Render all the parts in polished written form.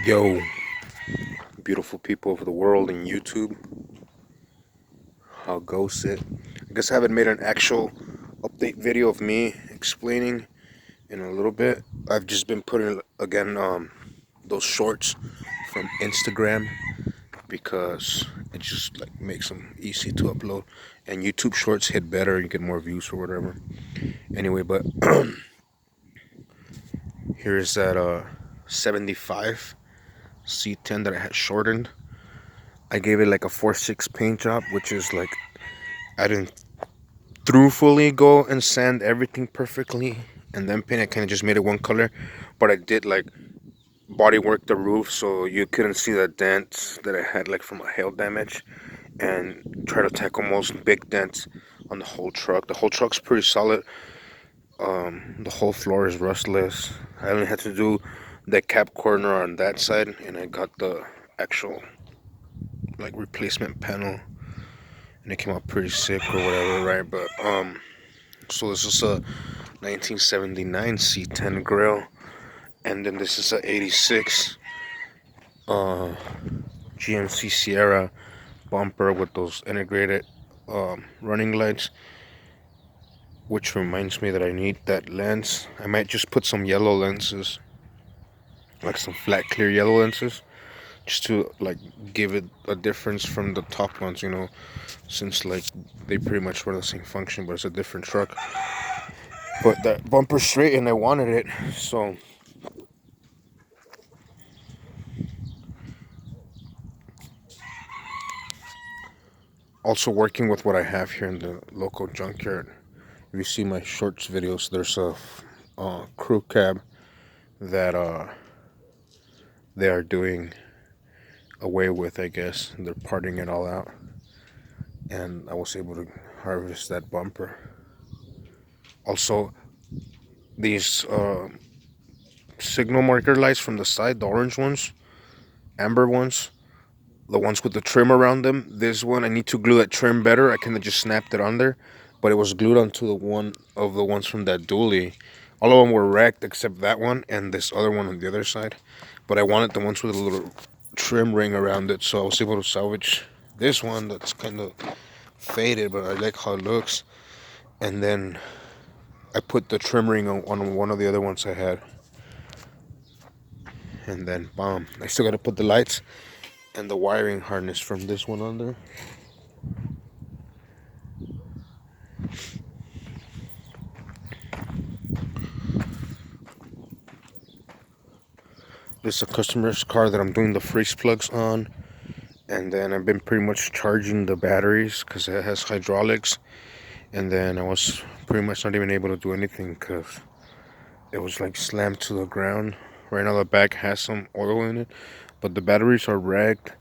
Yo, beautiful people of the world in YouTube, how goes it? I guess I haven't made an actual update video of me explaining in a little bit. I've just been putting again those shorts from Instagram because it just like makes them easy to upload, and YouTube Shorts hit better. You get more views or whatever. Anyway, but here's that 75 c10 that I had shortened. I gave it like a 4/6 paint job, which is like I didn't truthfully go and sand everything perfectly and then paint. I kind of just made it one color, but I did like body work the roof so you couldn't see the dents that I had like from a hail damage, and try to tackle most big dents on the whole truck. The whole truck's pretty solid. The whole floor is rustless. I only had to do the cap corner on that side, and I got the actual like replacement panel, and it came out pretty sick or whatever, right? But so this is a 1979 C10 grill, and then this is a 86 uh, GMC Sierra bumper with those integrated running lights. Which reminds me that I need that lens. I might just put some yellow lenses, like some flat clear yellow lenses, just to like give it a difference from the top ones, since like they pretty much run the same function, but it's a different truck. But that bumper's straight and I wanted it, so also working with what I have here in the local junkyard. If you see my shorts videos, there's a crew cab that they are doing away with, I guess. They're parting it all out, and I was able to harvest that bumper. Also, these signal marker lights from the side, the orange ones, amber ones, the ones with the trim around them. This one, I need to glue that trim better. I kind of just snapped it on there, but it was glued onto the one of the ones from that dually. All of them were wrecked except that one and this other one on the other side. But I wanted the ones with a little trim ring around it, so I was able to salvage this one that's kind of faded, but I like how it looks. And then I put the trim ring on one of the other ones I had. And then, bam, I still got to put the lights and the wiring harness from this one on there. This is a customer's car that I'm doing the freeze plugs on, and then I've been pretty much charging the batteries because it has hydraulics, and then I was pretty much not even able to do anything because it was like slammed to the ground. Right now the back has some oil in it, but the batteries are wrecked.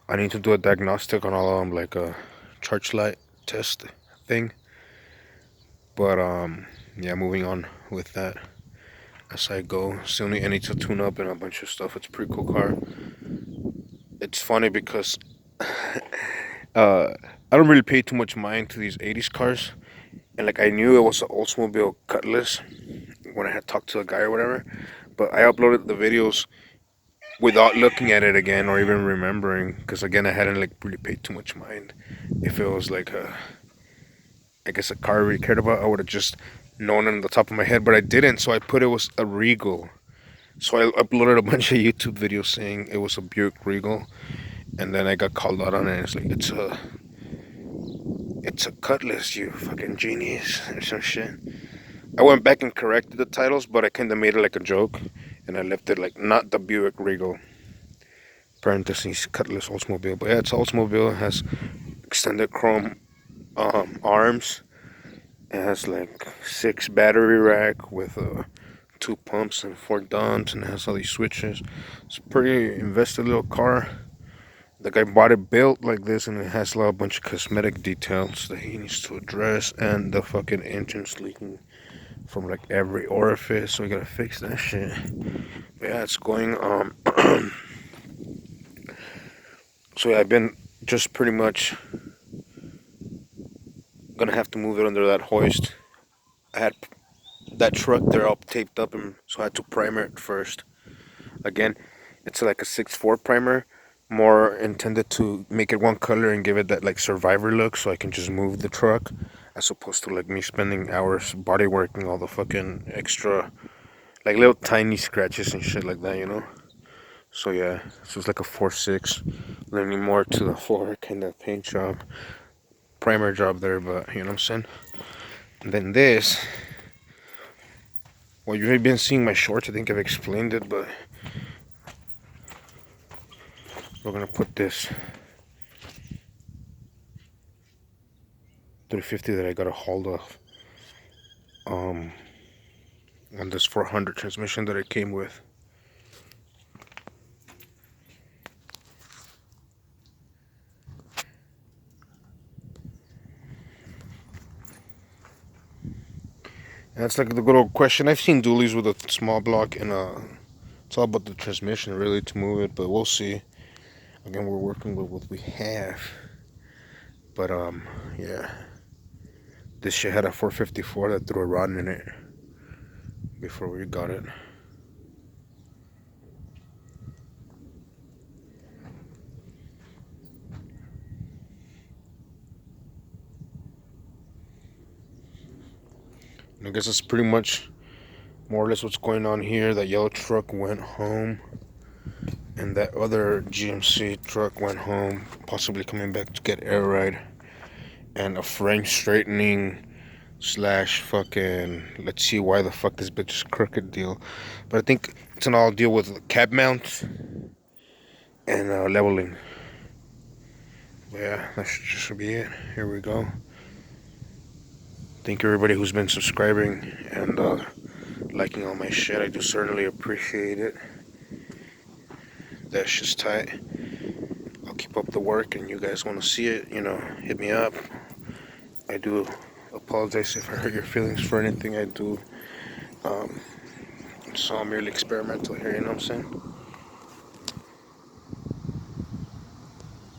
I need to do a diagnostic on all of them, like a charge light test thing. But yeah, moving on with that as I go. Still need to tune up and a bunch of stuff. It's a pretty cool car. It's funny because I don't really pay too much mind to these 80s cars. And like I knew it was an Oldsmobile Cutlass when I had talked to a guy or whatever. But I uploaded the videos without looking at it again or even remembering. Because again, I hadn't like really paid too much mind. If it was like I guess a car I really cared about, I would have just known it on the top of my head. But I didn't, so I put it was a Regal. So I uploaded a bunch of YouTube videos saying it was a Buick Regal. And then I got called out on it. It's like, it's a Cutlass, you fucking genius, or some shit. I went back and corrected the titles, but I kind of made it like a joke, and I left it like not the Buick Regal, parentheses Cutlass Oldsmobile. But yeah, it's Oldsmobile. It has extended chrome arms. It has like 6 battery rack with 2 pumps and 4 dumps, and it has all these switches. It's a pretty invested little car. The guy bought it built like this, and it has a bunch of cosmetic details that he needs to address, and the fucking engine's leaking from like every orifice, so we gotta fix that shit. But yeah, it's going so yeah, I've been just pretty much gonna have to move it under that hoist. I had that truck there all taped up, and so I had to primer it first again. It's like a 6-4 primer, more intended to make it one color and give it that like survivor look, so I can just move the truck, as opposed to like me spending hours body working all the fucking extra, like little tiny scratches and shit like that, you know. So yeah, so it's like a 4-6, leaning more to the 4 kind of paint job, primer job there, but you know what I'm saying. And then this, well, you've been seeing my shorts. I think I've explained it, but we're gonna put this 350 that I got a hold of on this 400 transmission that it came with. And that's like the good old question. I've seen dualies with a small block and it's all about the transmission really to move it, but we'll see. Again, we're working with what we have. But yeah. This shit had a 454 that threw a rod in it before we got it. And I guess that's pretty much more or less what's going on here. That yellow truck went home, and that other GMC truck went home, possibly coming back to get air ride and a frame straightening slash fucking let's see why the fuck this bitch is crooked deal. But I think it's an all deal with cab mounts and leveling. But yeah, that should be it. Here we go. Thank you everybody who's been subscribing and liking all my shit. I do certainly appreciate it. That shit's tight. I'll keep up the work, and you guys want to see it, you know, hit me up. I do apologize if I hurt your feelings for anything I do. It's all merely experimental here, you know what I'm saying?